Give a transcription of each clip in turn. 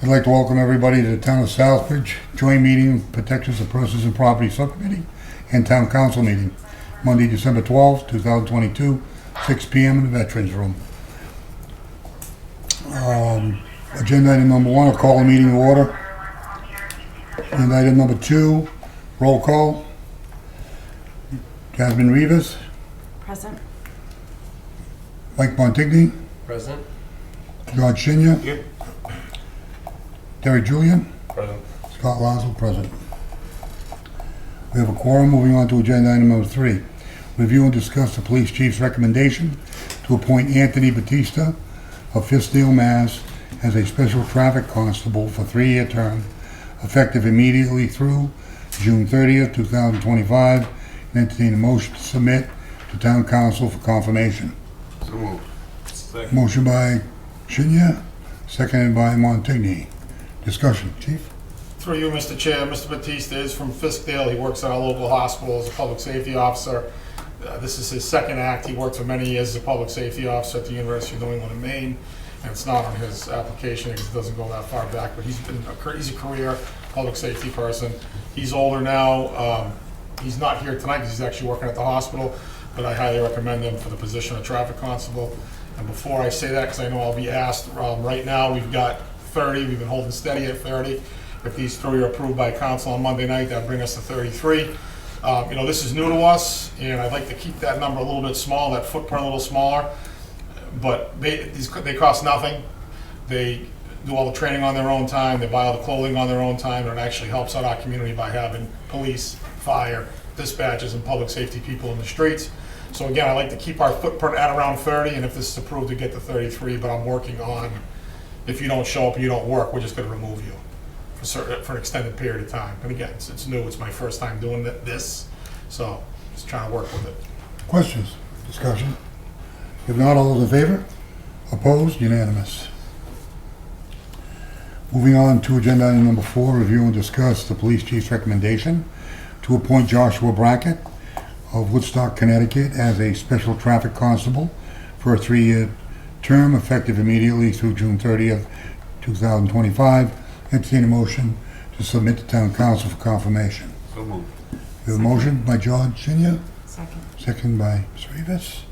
I'd like to welcome everybody to the Town of Southbridge Joint Meeting, Protections of Persons and Property Subcommittee and Town Council Meeting, Monday, December 12th, 2022, 6 p.m. in the Veterans Room. Agenda item number 1, I'll call the meeting to order. Agenda item number 2, roll call. Jasmine Rivas, Present. Mike Montigny, Present. George Shinya, Yep. Derek Julian, Present. Scott Lazo, present. We have a quorum. Moving on to agenda item number 3. Review and discuss the police chief's recommendation to appoint Anthony Batista of Fiskdale, Mass. As a special traffic constable for 3-year term, effective immediately through June 30th, 2025, and entertain a motion to submit to Town Council for confirmation. So moved. Second. Motion by Shinya, seconded by Montigny. Discussion, Chief? Through you, Mr. Chair, Mr. Batista is from Fiskdale. He works at our local hospital as a public safety officer. This is his second act. He worked for many years as a public safety officer at the University of New England in Maine, and it's not on his application because it doesn't go that far back, but he's a career public safety person. He's older now. He's not here tonight because he's actually working at the hospital, but I highly recommend him for the position of traffic constable. And before I say that, because I know I'll be asked, right now we've got 30. We've been holding steady at 30. If these 3 are approved by council on Monday night, that'll bring us to 33. This is new to us, and I'd like to keep that number a little bit small, that footprint a little smaller. But they cost nothing. They do all the training on their own time. They buy all the clothing on their own time, and it actually helps out our community by having police, fire, dispatchers, and public safety people in the streets. So again, I like to keep our footprint at around 30, and if this is approved, to get to 33. But I'm working on, if you don't show up and you don't work, we're just going to remove you for an extended period of time. And again, it's new. It's my first time doing this, so just trying to work with it. Questions? Discussion? If not, all those in favor? Opposed? Unanimous. Moving on to agenda item number 4, review and discuss the police chief's recommendation to appoint Joshua Brackett of Woodstock, Connecticut as a special traffic constable for a 3-year term effective immediately through June 30th, 2025. Entertain a motion to submit to Town Council for confirmation. So moved. We have a motion by George Shinya, Second. second by Ms. Rivas.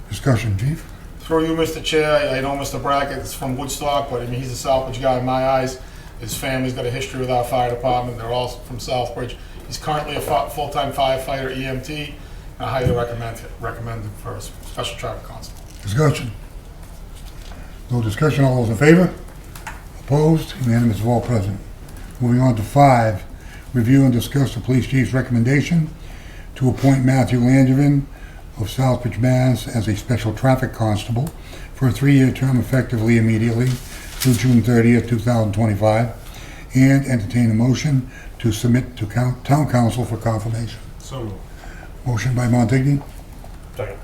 Discussion, Chief? Through you, Mr. Chair, I know Mr. Brackett is from Woodstock, but I mean, he's a Southbridge guy in my eyes. His family's got a history with our fire department. They're all from Southbridge. He's currently a full-time firefighter, EMT, and I highly recommend him for a special traffic constable. Discussion? No discussion, all those in favor? Opposed? Unanimous of all present. Moving on to 5, review and discuss the police chief's recommendation to appoint Matthew Langevin of Southbridge, Mass. As a special traffic constable for a 3-year term effectively immediately through June 30th, 2025, and entertain a motion to submit to Town Council for confirmation. So moved. Motion by Montigny, Second.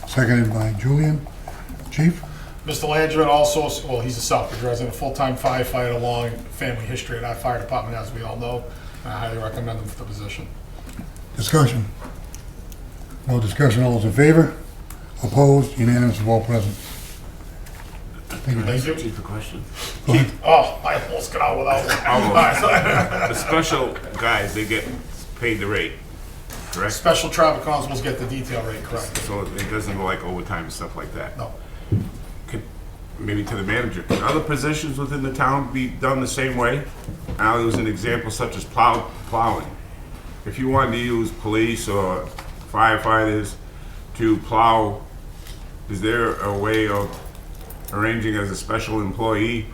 seconded by Julian. Chief? Mr. Landry also, well, he's a Southbridge resident, a full-time firefighter, long family history at our fire department, as we all know, and I highly recommend him for the position. Discussion? No discussion, all those in favor? Opposed? Unanimous of all present. Thank you. Thank you. Chief, a question. Go ahead. Oh, I almost got out without one. The special guys, they get paid the rate, correct? Special traffic constables get the detail rate, correct? So it doesn't go like overtime and stuff like that? No. Maybe to the manager. Can other positions within the town be done the same way? I'll use an example such as plowing. If you wanted to use police or firefighters to plow, is there a way of arranging as a special employee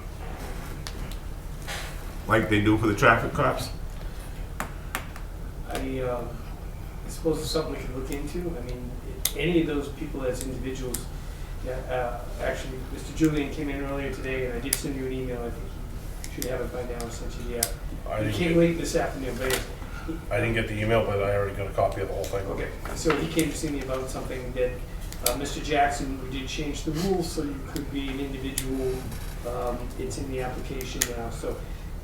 like they do for the traffic cops? I suppose it's something we could look into. I mean, any of those people as individuals, actually, Mr. Julian came in earlier today, and I did send you an email. I think you should have it by now, essentially, He came late this afternoon, but I didn't get the email, but I already got a copy of the whole thing. okay. So he came to see me about something that Mr. Jackson, we did change the rules so you could be an individual. It's in the application now, so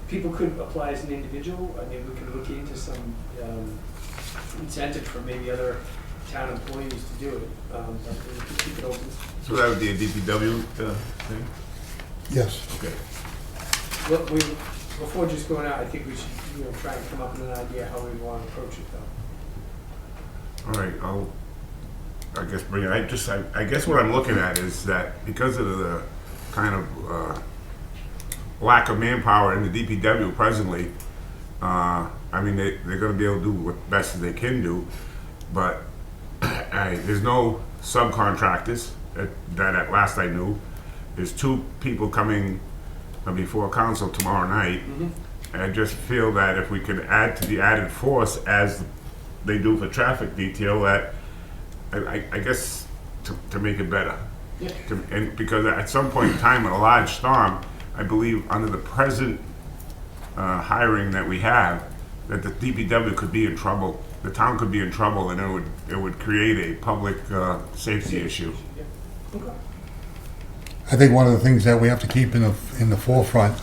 people could apply as an individual. I mean, we could look into some incentive for maybe other town employees to do it. But we could keep it open. So that would be a DPW thing? Yes. Okay. before just going out, I think we should, try and come up with an idea how we want to approach it though. All right, I guess, I guess what I'm looking at is that because of the kind of lack of manpower in the DPW presently, I mean, they're gonna be able to do what best as they can do, but there's no subcontractors that at last I knew. There's 2 people coming before council tomorrow night. And I just feel that if we could add to the added force as they do for traffic detail, that I guess to make it better. Yeah. And because at some point in time in a large storm, I believe under the present hiring that we have, that the DPW could be in trouble, the town could be in trouble, and it would create a public safety issue. Okay. I think one of the things that we have to keep in the forefront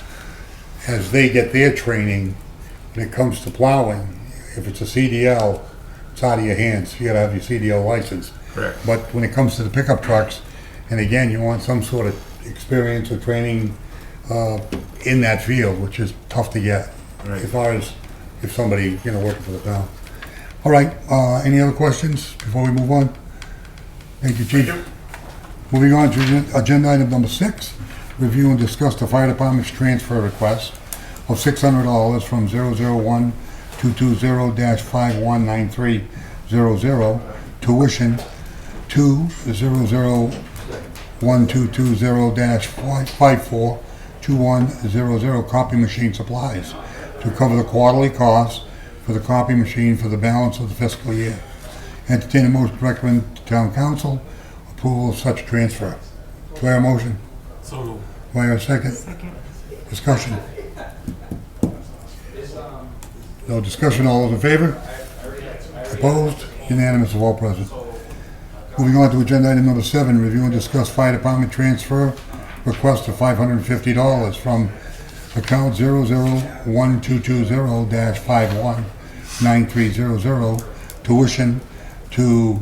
as they get their training when it comes to plowing, if it's a CDL, it's out of your hands. You gotta have your CDL license. Correct. But when it comes to the pickup trucks, and again, you want some sort of experience or training in that field, which is tough to get. Right. As far as if somebody, working for the town. All right, any other questions before we move on? Thank you, Chief. Moving on to agenda item number 6, review and discuss the fire department's transfer request of $600 from 001-220-519300 tuition to 001-220-542100 copy machine supplies to cover the quarterly costs for the copy machine for the balance of the fiscal year. Entertain a motion to recommend to town council approval of such transfer. Do I hear a motion? So, Do I hear a second? Second. Discussion. No discussion, all those in favor? Opposed? Unanimous of all present. Moving on to agenda item number 7, review and discuss fire department transfer request of $550 from account 001-220-519300 tuition to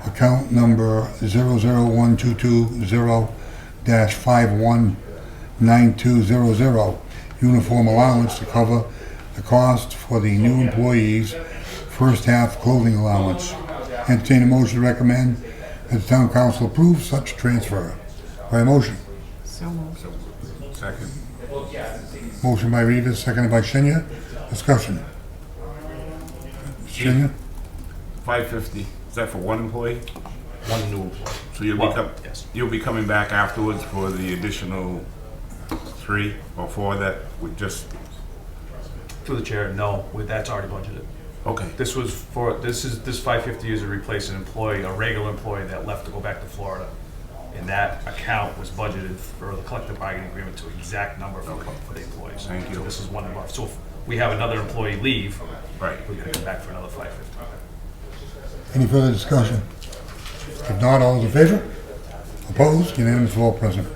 account number 001-220-519200 uniform allowance to cover the cost for the new employees' first half clothing allowance. Entertain a motion to recommend that the town council approve such transfer. By a motion. So moved. Second. Motion by Rivas, seconded by Shinya. Discussion. Shinya? 550. Is that for one employee? one new employee. So Yes. you'll be coming back afterwards for the additional 3 or 4 that we just, Through the chair, no, that's already budgeted. okay. This 550 is to replace an employee, a regular employee that left to go back to Florida. And that account was budgeted for the collective bargaining agreement to exact number for the employees. Thank you. So this is one above. So if we have another employee leave, Right. we can come back for another 550. Any further discussion? If not, all those in favor? Opposed? Unanimous of all present.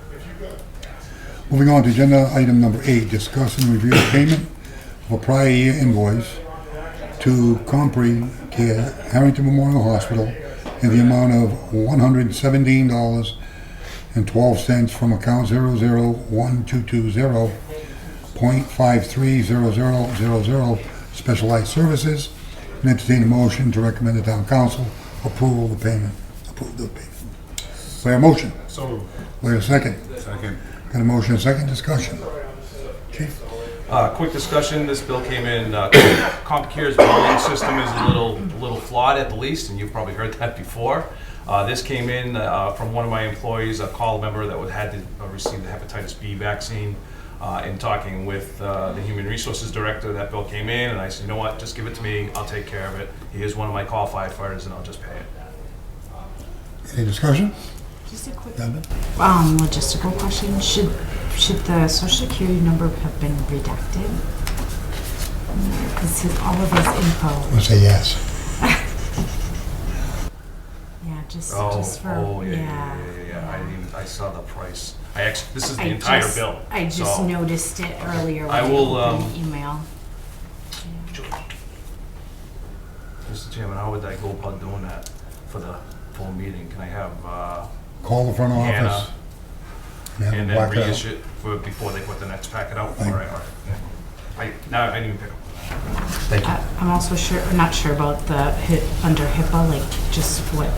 Moving on to agenda item number 8, discuss and review the payment of a prior year invoice to Compre Care Harrington Memorial Hospital in the amount of $117.12 from account 001-220.530000 specialized services, and entertain a motion to recommend the town council approval of the payment. Approve the payment. By a motion. So, Wait a second. Second. Got a motion, a second discussion. Chief? Quick discussion, this bill came in, CompCare's billing system is a little flawed at the least, and you've probably heard that before. This came in from one of my employees, a call member that had to receive the hepatitis B vaccine. In talking with the Human Resources Director, that bill came in, and I said, you know what, just give it to me, I'll take care of it. He is one of my call firefighters, and I'll just pay it. Any discussion? Just a quick Devin? logistical question. Should the social security number have been redacted? Because all of his info. I'm gonna say yes. Yeah, just for Yeah. I saw the price. This is the entire bill. I just so noticed it earlier when I will, I opened the email. Mr. Chairman, how would I go about doing that for the full meeting? Can I have, Call the front Hannah. office. Yeah, and then black it out. reissue it before they put the next packet out. Thank All right, all right. Yeah. I didn't even pick up. Thank you. I'm also not sure about the under HIPAA, like just what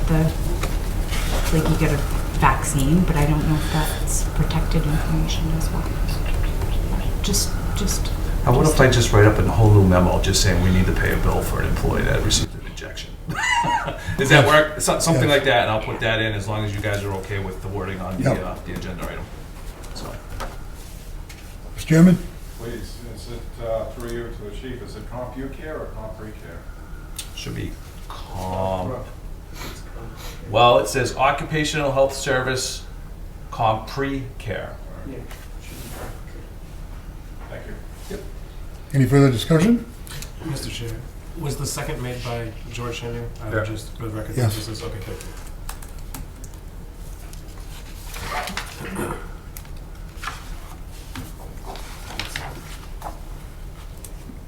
like you get a vaccine, but I don't know if that's protected information as well. Just. I wonder if I just write up a whole new memo just saying we need to pay a bill for an employee that received an injection. Does that work? Something like that, and I'll put that in as long as you guys are okay with the wording on the agenda item. So. Mr. Chairman? Please, is it, through you to the chief, is it CompuCare or CompreCare? Should be well, it says Occupational Health Service Compre-Care. Yeah. Thank you. Any further discussion? Mr. Chair, was the second made by George Shannon? Yeah. Just for the record, Yes. this is, okay, thank you.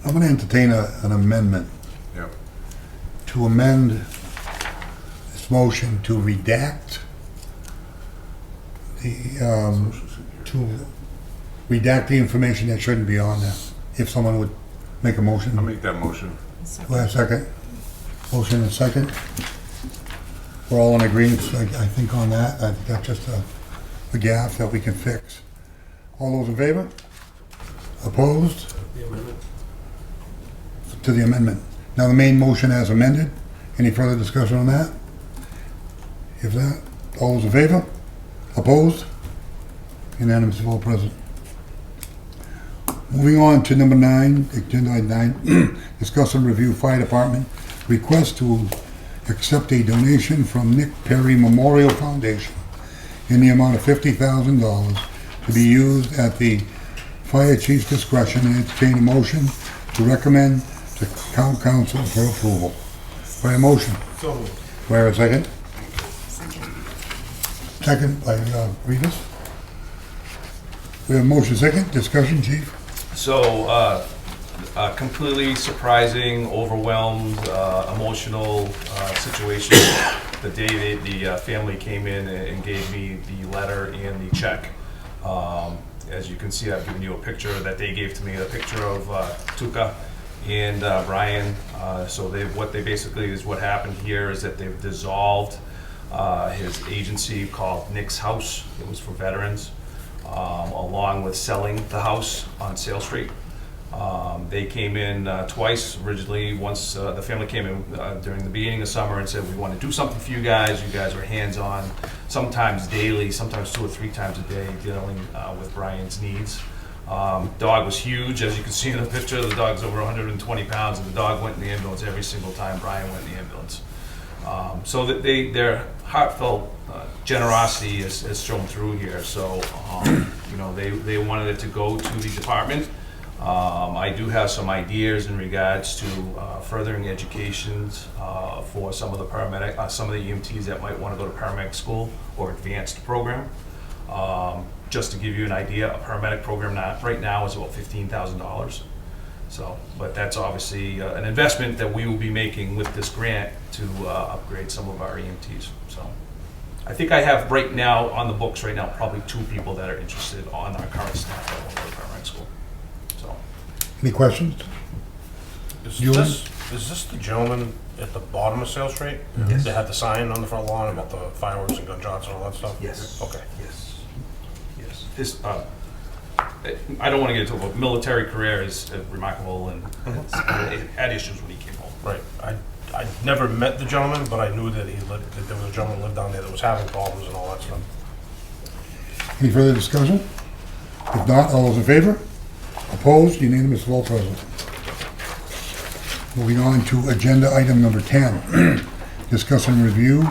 I'm going to entertain an amendment Yep. to amend this motion to redact the information that shouldn't be on there. If someone would make a motion. I'll make that motion. Do I have a second? Motion and second. We're all in agreement, I think, on that. I think that's just a gap that we can fix. All those in favor? Opposed? The amendment. To the amendment. Now, the main motion as amended. Any further discussion on that? If not, all those in favor? Opposed? Unanimous vote present. Moving on to number 9, agenda item 9, discuss and review fire department request to accept a donation from Nick Perry Memorial Foundation in the amount of $50,000 to be used at the fire chief's discretion, and entertain a motion to recommend to town council for approval. By a motion. So moved. Do I have a second? Second by Rivas. We have a motion second. Discussion, chief? So, completely surprising, overwhelmed, emotional situation. The day the family came in and gave me the letter and the check. As you can see, I've given you a picture that they gave to me, a picture of Tuka and Brian. So what happened here is that they've dissolved his agency called Nick's House. It was for veterans. Along with selling the house on Sale Street. They came in twice originally. Once the family came in during the beginning of summer and said, we want to do something for you guys. You guys are hands-on, sometimes daily, sometimes 2 or 3 times a day, dealing with Brian's needs. Dog was huge, as you can see in the picture. The dog's over 120 pounds, and the dog went in the ambulance every single time Brian went in the ambulance. So that their heartfelt generosity is shown through here. So, they wanted it to go to the department. I do have some ideas in regards to furthering educations for some of the EMTs that might want to go to paramedic school or advanced program. Just to give you an idea, a paramedic program right now is about $15,000. So, but that's obviously an investment that we will be making with this grant to upgrade some of our EMTs. So, I think I have right now on the books right now probably 2 people that are interested on our current staff that will go to paramedic school. So, Any questions? Is Julie? this the gentleman at the bottom of Sale Street? Yes. That had the sign on the front lawn about the fireworks and gunshots and all that stuff? yes. Okay. Yes. His, I don't want to get into it, but military career is remarkable, and it had issues when he came home. Right. I never met the gentleman, but I knew that that there was a gentleman who lived down there that was having problems and all that stuff. Any further discussion? If not, all those in favor? Opposed? Unanimous vote present. Moving on to agenda item number 10. Discuss and review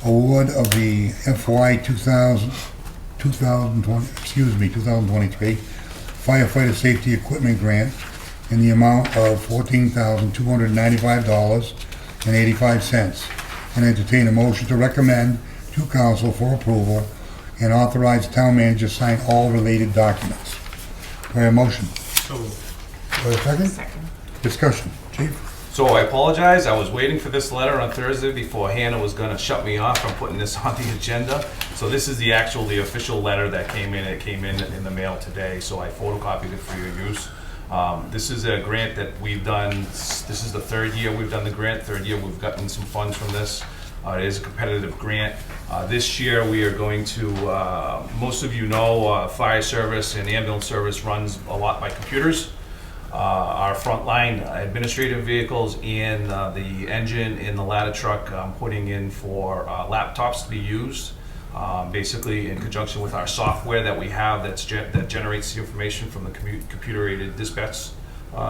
award of the FY 2023 firefighter safety equipment grant in the amount of $14,295.85, and entertain a motion to recommend to council for approval and authorize town manager to sign all related documents. Do I have a motion? So moved. Do I have a second? Second. Discussion. Chief? So I apologize, I was waiting for this letter on Thursday before Hannah was gonna shut me off from putting this on the agenda. So this is the official letter that came in. It came in the mail today, so I photocopied it for your use. This is a grant that we've done, this is the third year we've done the grant, third year we've gotten some funds from this. It is a competitive grant. This year we are going to, most of you know, fire service and ambulance service runs a lot by computers. Our frontline administrative vehicles and the engine in the ladder truck I'm putting in for laptops to be used, basically in conjunction with our software that we have that generates the information from the computer-aided dispatch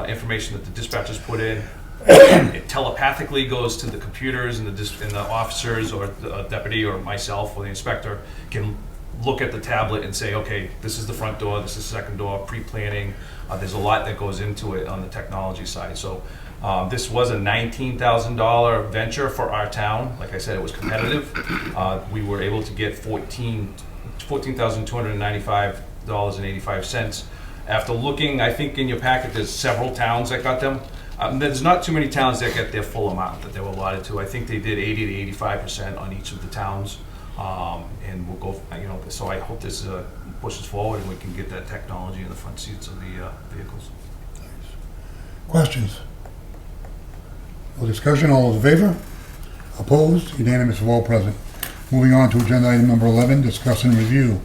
information that the dispatchers put in. It telepathically goes to the computers, and the officers or the deputy or myself or the inspector can look at the tablet and say, okay, this is the front door, this is the second door, pre-planning. There's a lot that goes into it on the technology side. So this was a $19,000 venture for our town. Like I said, it was competitive. We were able to get $14,295.85. After looking, I think in your packet, there's several towns that got them. There's not too many towns that get their full amount that they were allotted to. I think they did 80 to 85% on each of the towns. And we'll go, so I hope this pushes forward and we can get that technology in the front seats of the vehicles. Questions? No discussion, all those in favor? Opposed? Unanimous of all present. Moving on to agenda item number 11, discuss and review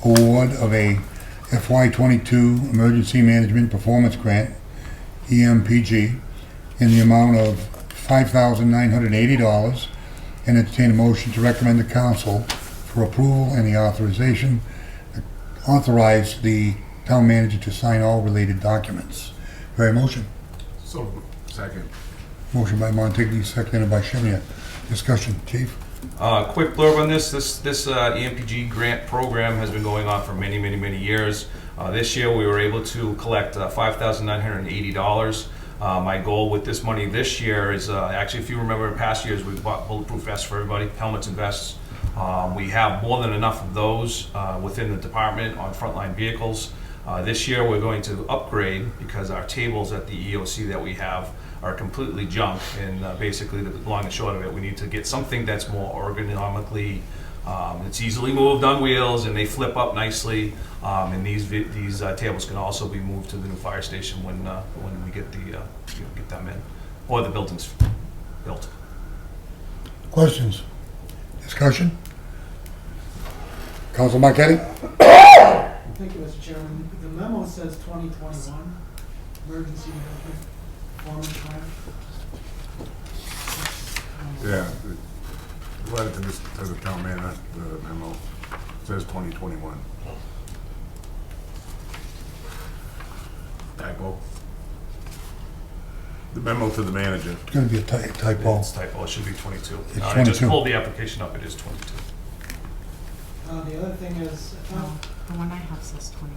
award of a FY22 Emergency Management Performance Grant, EMPG, in the amount of $5,980, and entertain a motion to recommend the council for approval and the authorize the town manager to sign all related documents. Very motion. So, second. Motion by Montigny, seconded by Shimia. Discussion, chief. Quick blurb on this EMPG grant program has been going on for many, many, many years. This year we were able to collect $5,980. My goal with this money this year is, actually, if you remember in past years, we bought bulletproof vests for everybody, helmets and vests. We have more than enough of those within the department on frontline vehicles. This year we're going to upgrade because our tables at the EOC that we have are completely junk, and basically the long and short of it, we need to get something that's more ergonomically, it's easily moved on wheels and they flip up nicely, and these tables can also be moved to the new fire station when we get them in, or the building's built. Questions? Discussion? Council Marquetti? Thank you, Mr. Chairman. The memo says 2021 emergency management performance plan. Yeah, the letter to the town manager, the memo says 2021. Typo. The memo to the manager. It's going to be a typo. It's typo, it should be 22. It's I just 22. pulled the application up, it is 22. The other thing is, No, the one I have says 22.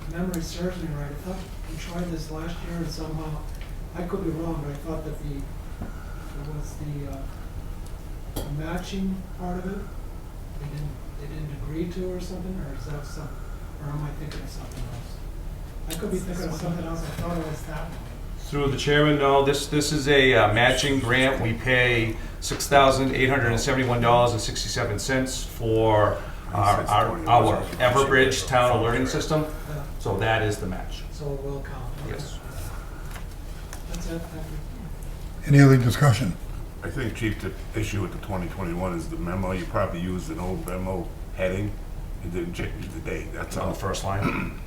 if memory serves me right, I thought we tried this last year and somehow, I could be wrong, but I thought that it was the matching part of it, they didn't agree to or something, or is that or am I thinking of something else? I could be thinking of something else, I thought it was that one. Through the chairman, no, this is a matching grant. We pay $6,871.67 for our Everbridge town alerting system. So that is the match. So it will count. Okay. Yes. That's it, thank you. Any other discussion? I think, Chief, the issue with the 2021 is the memo. You probably used an old memo heading and didn't change the date. That's On all. the first line.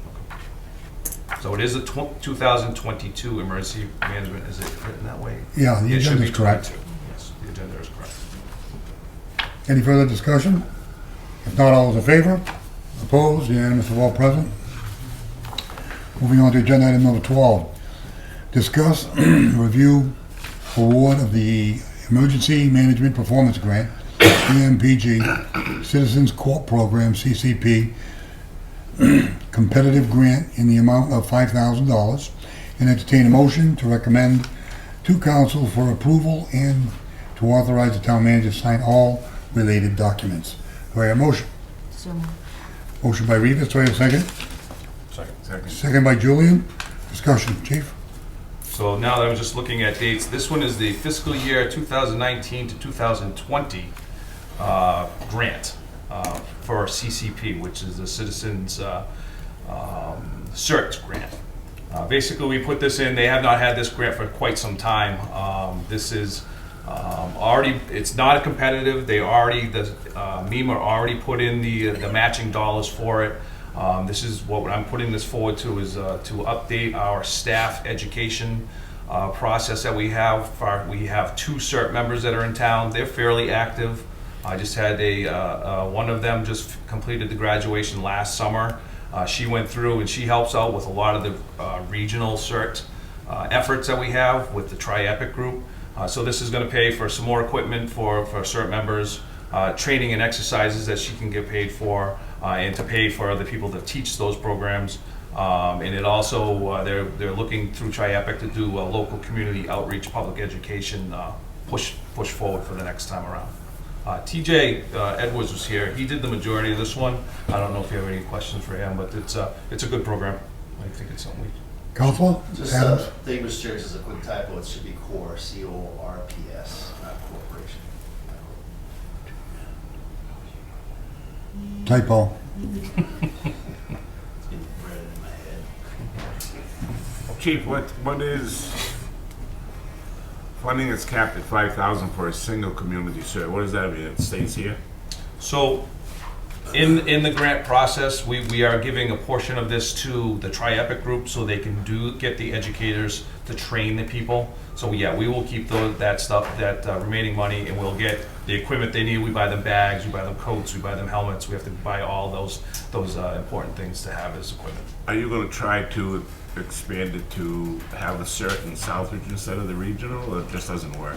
So it is a 2022 emergency management. Is it written that way? Yeah, the It should agenda be is correct. 22. Yes, the agenda is correct. Any further discussion? If not, all those in favor? Opposed? Unanimous of all present. Moving on to agenda item number 12. Discuss, review, award of the Emergency Management Performance Grant, EMPG, Citizens Court Program, CCP, competitive grant in the amount of $5,000, and entertain a motion to recommend to council for approval and to authorize the town manager to sign all related documents. Do I have a motion? So, Motion by Rivas, do I have a second? Second. Second by Julian. Discussion, chief? So now that I'm just looking at dates, this one is the fiscal year 2019 to 2020 grant for CCP, which is the Citizens CERT grant. Basically, we put this in. They have not had this grant for quite some time. This is already. It's not competitive. They already MEMA already put in the matching dollars for it. This is what I'm putting this forward to, is to update our staff education process that we have. We have 2 CERT members that are in town. They're fairly active. I just had one of them just completed the graduation last summer. She went through and she helps out with a lot of the regional CERT efforts that we have with the Tri-Epic group. So this is going to pay for some more equipment for CERT members, training and exercises that she can get paid for, and to pay for the people that teach those programs. And it also, they're looking through Tri-Epic to do a local community outreach public education push forward for the next time around. TJ Edwards was here. He did the majority of this one. I don't know if you have any questions for him, but it's a good program. I think it's something we... Counselor? Just Adams? thing, Mr. Chair, just a quick typo. It should be CORE, C-O-R-P-S, not corporation. Typo. It's been bred in my head. Chief, what is funding is capped at 5,000 for a single community cert? What does that mean? It stays here? So in the grant process, we are giving a portion of this to the Tri-Epic group so they can get the educators to train the people. So yeah, we will keep that stuff, that remaining money, and we'll get the equipment they need. We buy them bags, we buy them coats, we buy them helmets. We have to buy all those important things to have as equipment. Are you going to try to expand it to have a cert in Southbridge instead of the regional, or it just doesn't work?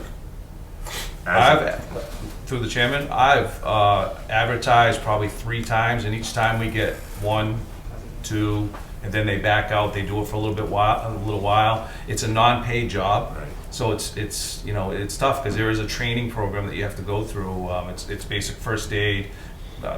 Through the chairman, I've advertised probably 3 times, and each time we get 1, 2, and then they back out. They do it for a little while. It's a non-paid job, Right. so it's tough because there is a training program that you have to go through. It's basic first aid.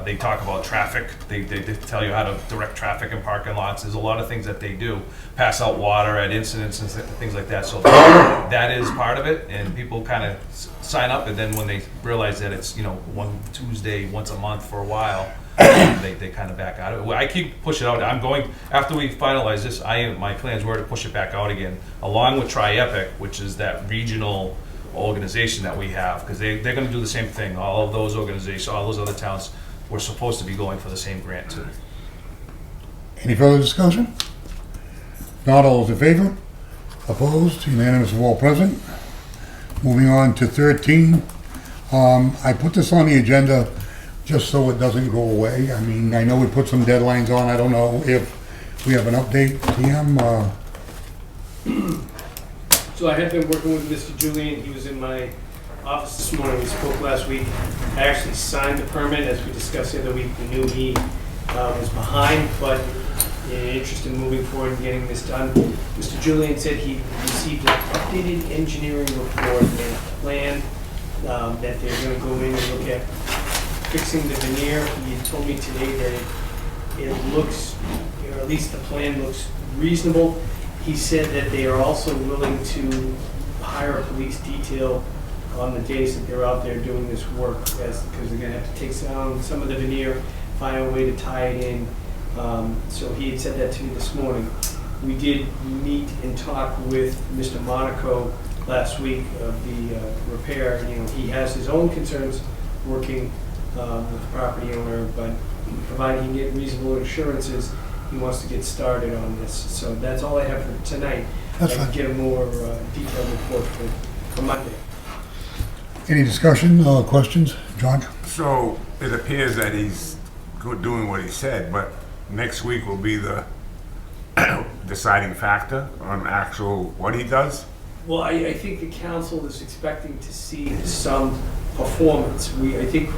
They talk about traffic. They tell you how to direct traffic in parking lots. There's a lot of things that they do. Pass out water at incidents and things like that. So that is part of it, and people kind of sign up, and then when they realize that it's one Tuesday once a month for a while, they kind of back out of it. I keep pushing out. I'm going, after we finalize this, my plans were to push it back out again, along with Tri-Epic, which is that regional organization that we have, because they're going to do the same thing. All of those organizations, all those other towns, we're supposed to be going for the same grant too. Any further discussion? Not all those in favor? Opposed? Unanimous of all present. Moving on to 13. I put this on the agenda just so it doesn't go away. I mean, I know we put some deadlines on. I don't know if we have an update, TM. So I have been working with Mr. Julian. He was in my office this morning. We spoke last week. I actually signed the permit, as we discussed the other week. We knew he was behind, but interested in moving forward and getting this done. Mr. Julian said he received an updated engineering report and a plan that they're going to go in and look at fixing the veneer. He had told me today that it looks, or at least the plan looks reasonable. He said that they are also willing to hire a police detail on the days that they're out there doing this work, because they're going to have to take down some of the veneer, find a way to tie it in. So he had said that to me this morning. We did meet and talk with Mr. Monaco last week of the repair. He has his own concerns working with the property owner, but provided he can get reasonable assurances, he wants to get started on this. So that's all I have for tonight. That's I fine. can get a more detailed report for Monday. Any discussion, questions? John? So it appears that he's doing what he said, but next week will be the deciding factor on actual what he does? Well, I think the council is expecting to see some performance. I think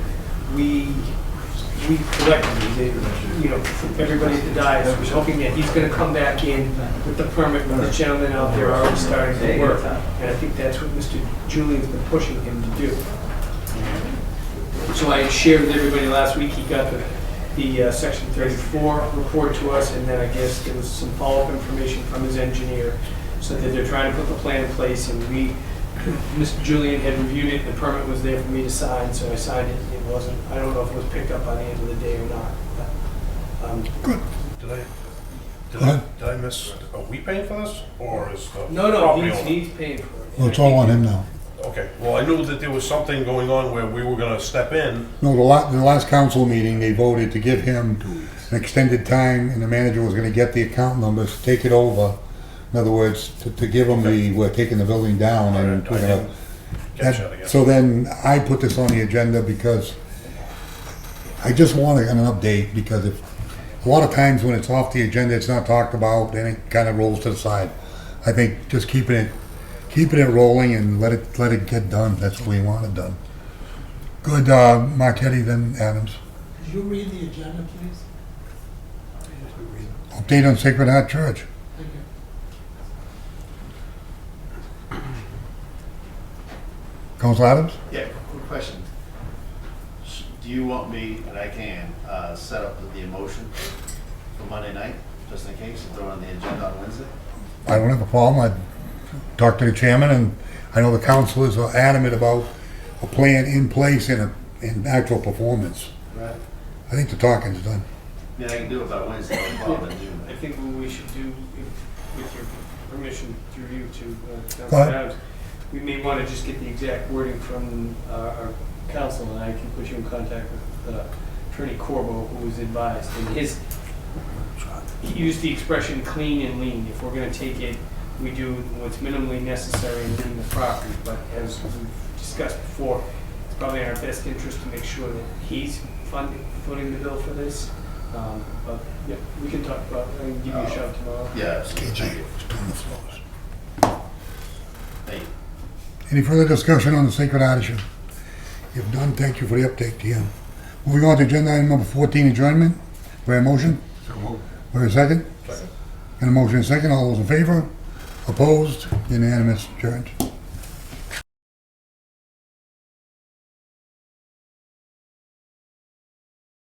we collectively, everybody at the dais was hoping that he's going to come back in with the permit with the gentleman out there already starting to work. And I think that's what Mr. Julian's been pushing him to do. So I shared with everybody last week, he got the Section 34 report to us, and then I guess there was some follow-up information from his engineer. So that they're trying to put the plan in place, and Mr. Julian had reviewed it, the permit was there for me to sign, so I signed it. It wasn't, I don't know if it was picked up by the end of the day or not. But, Did I miss, are we paying for this, or is the no, property owner? he's paying for it. Well, it's all on him now. Okay, well, I knew that there was something going on where we were gonna step in. No, the last council meeting, they voted to give him an extended time, and the manager was gonna get the account numbers, take it over. In other words, to give them we're taking the building down, and we're gonna. Catch that again. So then I put this on the agenda because I just want an update, because if, a lot of times when it's off the agenda, it's not talked about, then it kind of rolls to the side. I think just keeping it rolling and let it get done, that's what we want it done. Good, Marquetti, then Adams. Could you read the agenda, please? Update on Sacred Heart Church. Thank you. Council Adams? Yeah, quick question. Do you want me, and I can, set up the motion for Monday night, just in case, and throw it on the agenda on Wednesday? I don't have a problem. I talked to the chairman, and I know the councilors are adamant about a plan in place and actual performance. Right. I think the talking's done. Yeah, I can do it by Wednesday, no problem, in June. I think what we should do, with your permission through you to, Go Councilor ahead. Adams, we may want to just get the exact wording from our council, and I can put you in contact with Attorney Corbo, who was advised. And he used the expression clean and lean. If we're going to take it, we do what's minimally necessary and lean the property. But as we've discussed before, it's probably in our best interest to make sure that he's footing the bill for this. But yeah, we can talk about, I can give you a shout tomorrow. Yeah, absolutely. Thank you. It's doing the floors. Thank you. Any further discussion on the Sacred Heart issue? If done, thank you for the update to you. Moving on to agenda item number 14, adjournment. Do I have a motion? Do I have a second? And a motion and a second. All those in favor? Opposed? Unanimous. Adjourned.